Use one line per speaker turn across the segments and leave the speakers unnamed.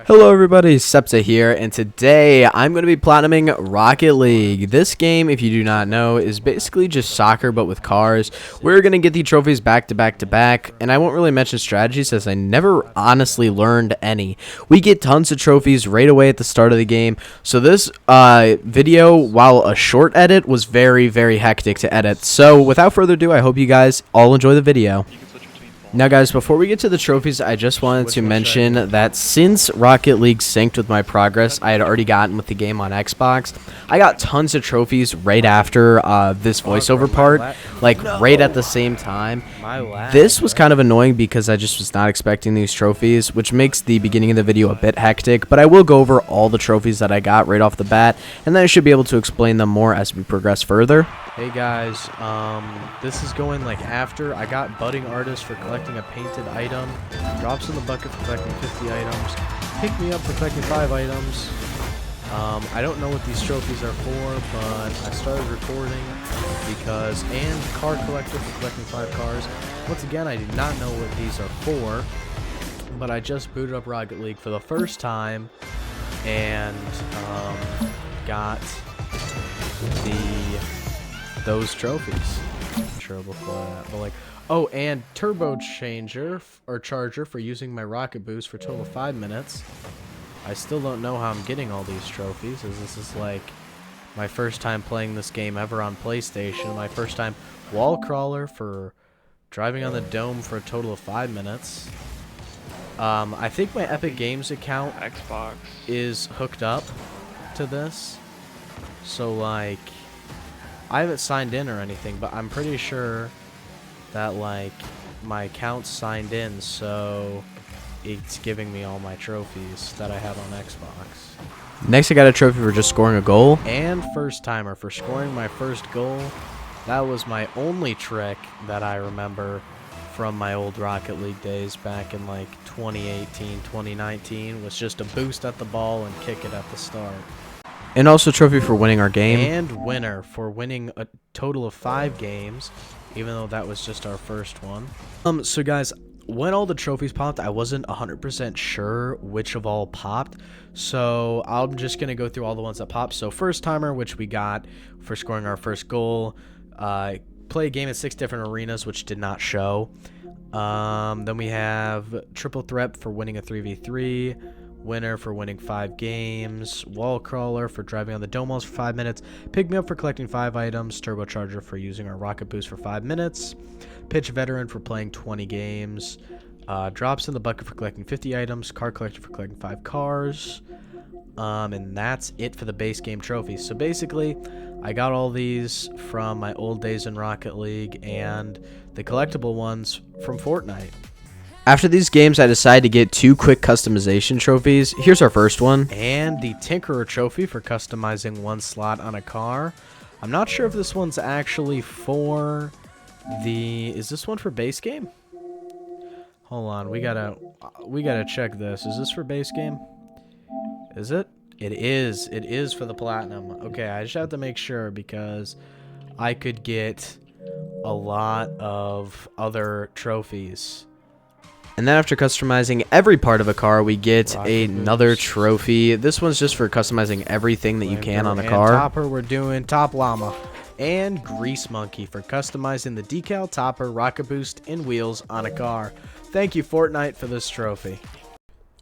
Hello everybody, Septa here, and today I'm going to be platinuming Rocket League. This game, if you do not know, is basically just soccer but with cars. We're going to get the trophies back to back to back, and I won't really mention strategies as I never honestly learned any. We get tons of trophies right away at the start of the game, so this video, while a short edit, was very, very hectic to edit. So without further ado, I hope you guys all enjoy the video. Now guys, before we get to the trophies, I just wanted to mention that since Rocket League synced with my progress I had already gotten with the game on Xbox, I got tons of trophies right after this voiceover part, like right at the same time. This was kind of annoying because I just was not expecting these trophies, which makes the beginning of the video a bit hectic, but I will go over all the trophies that I got right off the bat, and then I should be able to explain them more as we progress further. Hey guys, this is going like after I got budding artist for collecting a painted item, drops in the bucket for collecting 50 items, pick me up for collecting 5 items. I don't know what these trophies are for, but I started recording because, and car collector for collecting 5 cars. Once again, I do not know what these are for, but I just booted up Rocket League for the first time and got those trophies. Sure before that, but like, oh, and turbo changer or charger for using my rocket boost for a total of 5 minutes. I still don't know how I'm getting all these trophies, as this is like my first time playing this game ever on PlayStation. My first time wall crawler for driving on the dome for a total of 5 minutes. I think my Epic Games account
Xbox
is hooked up to this, so like I haven't signed in or anything, but I'm pretty sure that like my account's signed in, so it's giving me all my trophies that I have on Xbox. Next, I got a trophy for just scoring a goal. And first timer for scoring my first goal. That was my only trick that I remember from my old Rocket League days back in like 2018, 2019, was just a boost at the ball and kick it at the start. And also trophy for winning our game. And winner for winning a total of 5 games, even though that was just our first one. So guys, when all the trophies popped, I wasn't 100% sure which of all popped. So I'm just going to go through all the ones that popped. So first timer, which we got for scoring our first goal. Play a game in 6 different arenas, which did not show. Then we have triple threat for winning a 3v3. Winner for winning 5 games, wall crawler for driving on the dome walls for 5 minutes, pick me up for collecting 5 items, turbocharger for using our rocket boost for 5 minutes, pitch veteran for playing 20 games, drops in the bucket for collecting 50 items, car collector for collecting 5 cars, and that's it for the base game trophies. So basically, I got all these from my old days in Rocket League and the collectible ones from Fortnite. After these games, I decided to get 2 quick customization trophies. Here's our first one. And the Tinkerer trophy for customizing 1 slot on a car. I'm not sure if this one's actually for the... Is this one for base game? Hold on, we gotta check this. Is this for base game? Is it? It is. It is for the platinum. Okay, I just have to make sure because I could get a lot of other trophies. And then after customizing every part of a car, we get another trophy. This one's just for customizing everything that you can on a car. And topper, we're doing top llama. And grease monkey for customizing the decal, topper, rocket boost, and wheels on a car. Thank you, Fortnite, for this trophy.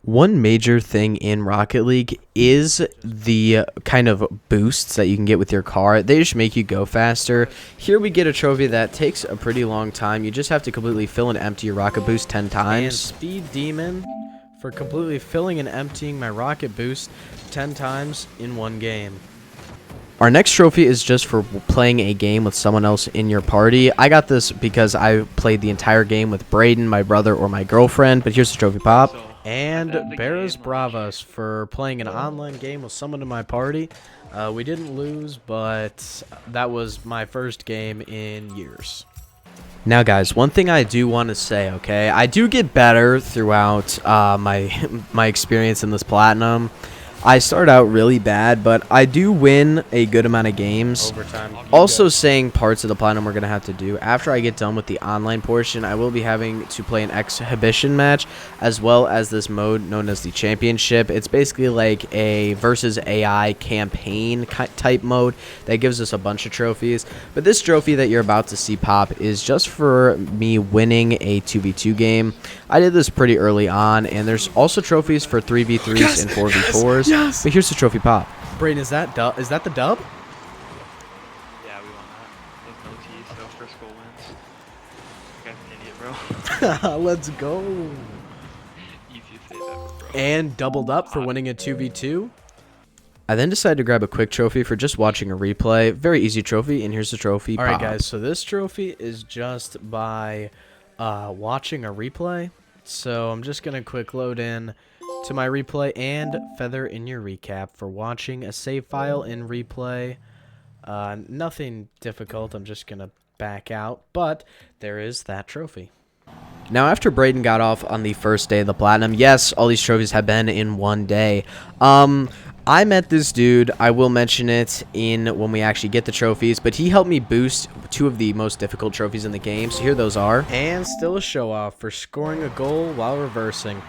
One major thing in Rocket League is the kind of boosts that you can get with your car. They just make you go faster. Here we get a trophy that takes a pretty long time. You just have to completely fill and empty your rocket boost 10 times. And Speed Demon for completely filling and emptying my rocket boost 10 times in 1 game. Our next trophy is just for playing a game with someone else in your party. I got this because I played the entire game with Braden, my brother, or my girlfriend. But here's the trophy pop. And Barras Bravas for playing an online game with someone in my party. We didn't lose, but that was my first game in years. Now, guys, one thing I do want to say, okay? I do get better throughout my experience in this platinum.
I start out really bad, but I do win a good amount of games.
Overtime.
Also saying parts of the platinum we're going to have to do. After I get done with the online portion, I will be having to play an exhibition match as well as this mode known as the championship. It's basically like a versus AI campaign type mode that gives us a bunch of trophies. But this trophy that you're about to see pop is just for me winning a 2v2 game. I did this pretty early on, and there's also trophies for 3v3s and 4v4s. Yes. But here's the trophy pop.
Brayden, is that the dub?
Yeah, we won that. With no T's, no first goal wins. You guy's an idiot, bro.
Let's go.
Easiest save ever, bro.
And doubled up for winning a 2v2.
I then decided to grab a quick trophy for just watching a replay. Very easy trophy, and here's the trophy.
All right, guys, so this trophy is just by watching a replay. So I'm just going to quick load in to my replay and feather in your recap for watching a save file in replay. Nothing difficult. I'm just going to back out, but there is that trophy.
Now, after Brayden got off on the first day of the platinum, yes, all these trophies have been in one day. I met this dude. I will mention it when we actually get the trophies, but he helped me boost 2 of the most difficult trophies in the game, so here those are.
And still a show off for scoring a goal while reversing.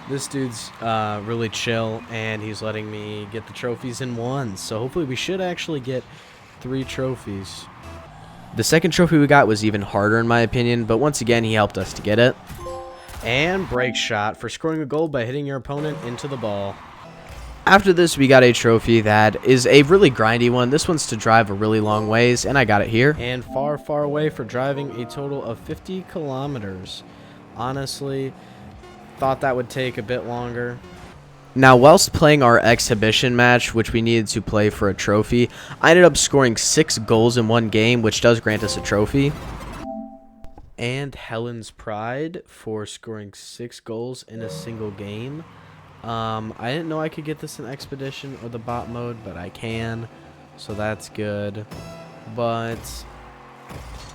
This dude's really chill, and he's letting me get the trophies in one, so hopefully we should actually get 3 trophies.
The second trophy we got was even harder in my opinion, but once again, he helped us to get it.
And break shot for scoring a goal by hitting your opponent into the ball.
After this, we got a trophy that is a really grindy one. This one's to drive a really long ways, and I got it here.
And far, far away for driving a total of 50 kilometers. Honestly, thought that would take a bit longer.
Now, whilst playing our exhibition match, which we needed to play for a trophy, I ended up scoring 6 goals in one game, which does grant us a trophy.
And Helen's Pride for scoring 6 goals in a single game. I didn't know I could get this in Expedition or the bot mode, but I can, so that's good. But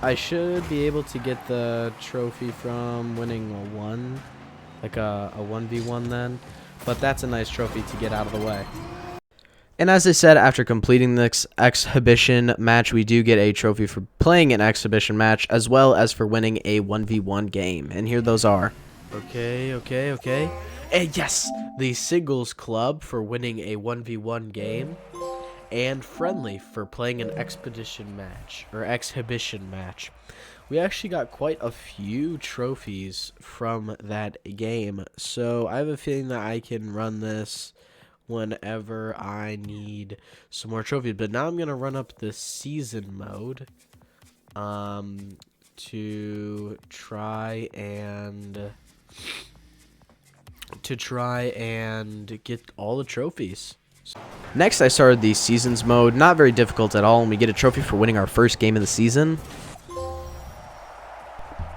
I should be able to get the trophy from winning a 1v1 then. But that's a nice trophy to get out of the way.
And as I said, after completing this exhibition match, we do get a trophy for playing an exhibition match, as well as for winning a 1v1 game. And here those are.
Okay. And yes, the Singles Club for winning a 1v1 game. And Friendly for playing an exhibition match. We actually got quite a few trophies from that game. So I have a feeling that I can run this whenever I need some more trophies. But now I'm going to run up the season mode to try and get all the trophies.
Next, I started the seasons mode. Not very difficult at all, and we get a trophy for winning our first game of the season.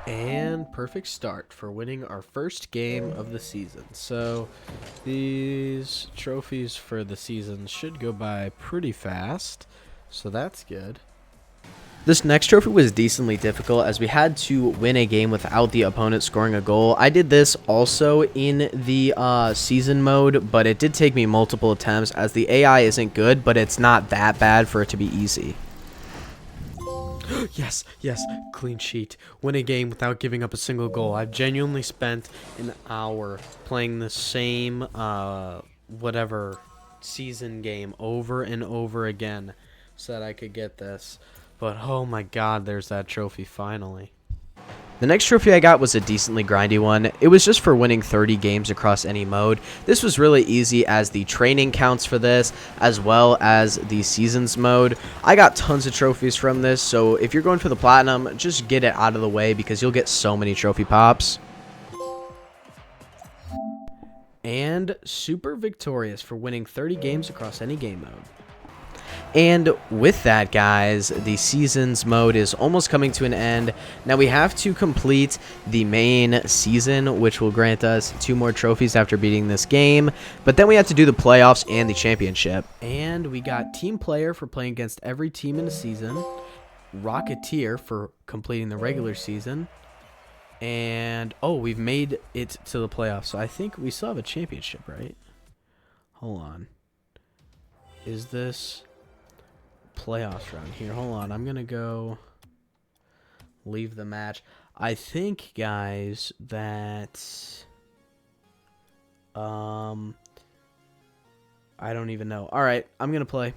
And perfect start for winning our first game of the season. So these trophies for the season should go by pretty fast, so that's good.
This next trophy was decently difficult as we had to win a game without the opponent scoring a goal. I did this also in the season mode, but it did take me multiple attempts as the AI isn't good, but it's not that bad for it to be easy.
Yes, clean sheet. Win a game without giving up a single goal. I've genuinely spent an hour playing the same whatever season game over and over again so that I could get this. But oh my god, there's that trophy finally.
The next trophy I got was a decently grindy one. It was just for winning 30 games across any mode. This was really easy as the training counts for this, as well as the seasons mode. I got tons of trophies from this, so if you're going for the platinum, just get it out of the way because you'll get so many trophy pops.
And super victorious for winning 30 games across any game mode.
And with that, guys, the seasons mode is almost coming to an end. Now we have to complete the main season, which will grant us 2 more trophies after beating this game. But then we have to do the playoffs and the championship.
And we got team player for playing against every team in the season. Rocketeer for completing the regular season. And, oh, we've made it to the playoffs. So I think we still have a championship, right? Hold on. is this playoffs round here? Hold on, I'm gonna go leave the match. I think, guys, that I don't even know. All right, I'm gonna play.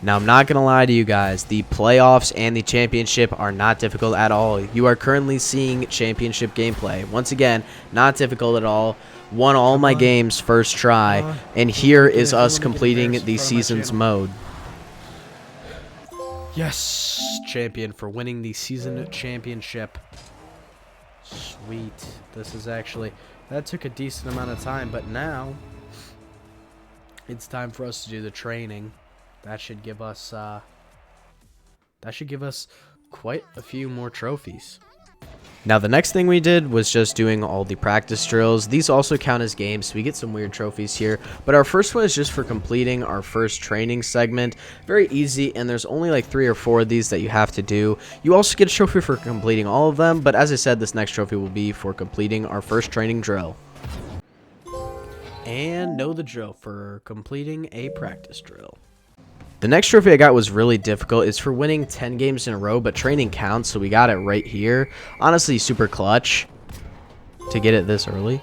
Now, I'm not going to lie to you guys. The playoffs and the championship are not difficult at all. You are currently seeing championship gameplay. Once again, not difficult at all. Won all my games first try. And here is us completing the season's mode.
Yes, champion for winning the season championship. Sweet. This is actually, that took a decent amount of time, but now it's time for us to do the training. That should give us quite a few more trophies.
Now, the next thing we did was just doing all the practice drills. These also count as games, so we get some weird trophies here. But our first one is just for completing our first training segment. Very easy, and there's only like 3 or 4 of these that you have to do. You also get a trophy for completing all of them, but as I said, this next trophy will be for completing our first training drill.
And know the drill for completing a practice drill.
The next trophy I got was really difficult. It's for winning 10 games in a row, but training counts, so we got it right here. Honestly, super clutch to get it this early.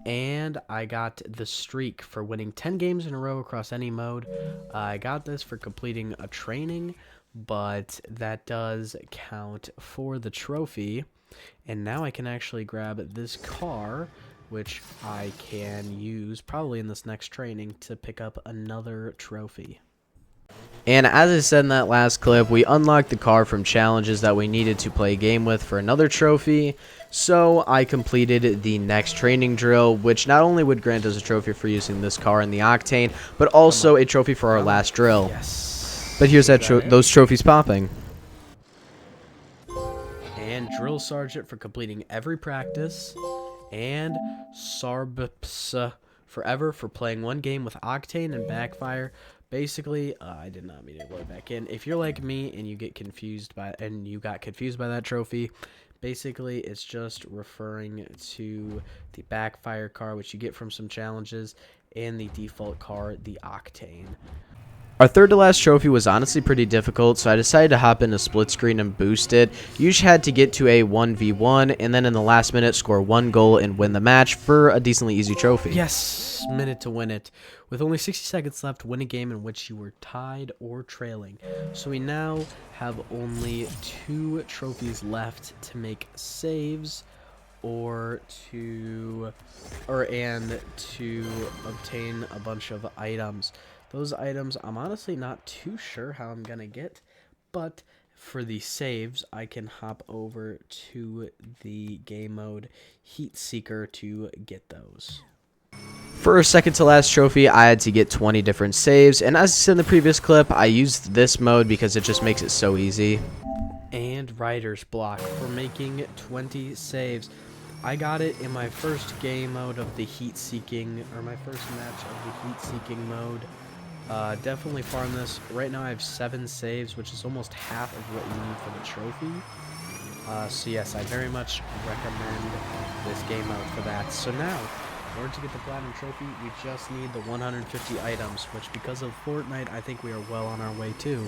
And I got the streak for winning 10 games in a row across any mode. I got this for completing a training, but that does count for the trophy. And now I can actually grab this car, which I can use probably in this next training to pick up another trophy.
And as I said in that last clip, we unlocked the car from challenges that we needed to play a game with for another trophy. So I completed the next training drill, which not only would grant us a trophy for using this car in the Octane, but also a trophy for our last drill.
Yes.
But here's those trophies popping.
And Drill Sergeant for completing every practice. And Sarbps Forever for playing one game with Octane and Backfire. Basically, I did not mean to go back in. If you're like me and you got confused by that trophy, basically it's just referring to the Backfire car, which you get from some challenges, and the default car, the Octane.
Our third to last trophy was honestly pretty difficult, so I decided to hop into split screen and boost it. You just had to get to a 1v1 and then in the last minute score 1 goal and win the match for a decently easy trophy.
Yes, minute to win it. With only 60 seconds left, win a game in which you were tied or trailing. So we now have only 2 trophies left to make saves and to obtain a bunch of items. Those items, I'm honestly not too sure how I'm going to get, but for the saves, I can hop over to the game mode Heat Seeker to get those.
For our second to last trophy, I had to get 20 different saves, and as I said in the previous clip, I used this mode because it just makes it so easy.
And Writer's Block for making 20 saves. I got it in my first game mode of the Heat Seeking, or my first match of the Heat Seeking mode. Definitely farm this. Right now I have 7 saves, which is almost half of what you need for the trophy. So yes, I very much recommend this game mode for that. So now, in order to get the Platinum Trophy, we just need the 150 items, which because of Fortnite, I think we are well on our way to.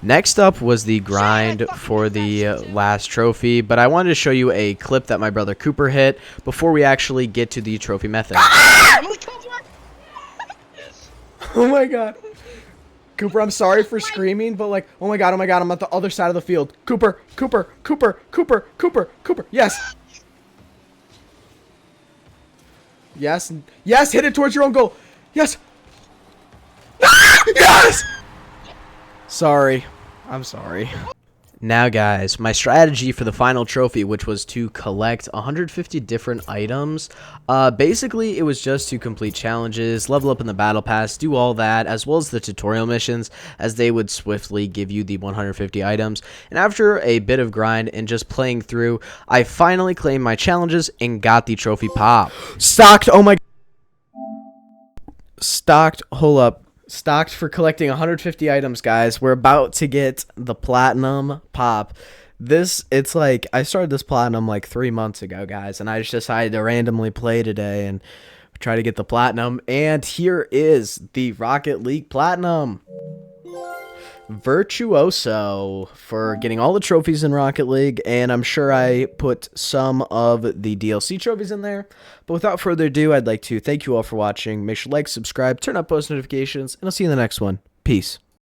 Next up was the grind for the last trophy, but I wanted to show you a clip that my brother Cooper hit before we actually get to the trophy method.
Oh my god. Cooper, I'm sorry for screaming, but like, oh my god, I'm at the other side of the field. Cooper. Yes. Yes, hit it towards your own goal. Yes. Yes! Sorry. I'm sorry.
Now guys, my strategy for the final trophy, which was to collect 150 different items, basically it was just to complete challenges, level up in the battle pass, do all that, as well as the tutorial missions, as they would swiftly give you the 150 items. And after a bit of grind and just playing through, I finally claimed my challenges and got the trophy pop.
Stocked, oh my... Stocked, hold up. Stocked for collecting 150 items, guys. We're about to get the platinum pop. It's like, I started this platinum like 3 months ago, guys, and I just decided to randomly play today, and
try to get the platinum. And here is the Rocket League Platinum. Virtuoso for getting all the trophies in Rocket League, and I'm sure I put some of the DLC trophies in there. But without further ado, I'd like to thank you all for watching. Make sure to like, subscribe, turn on post notifications, and I'll see you in the next one. Peace.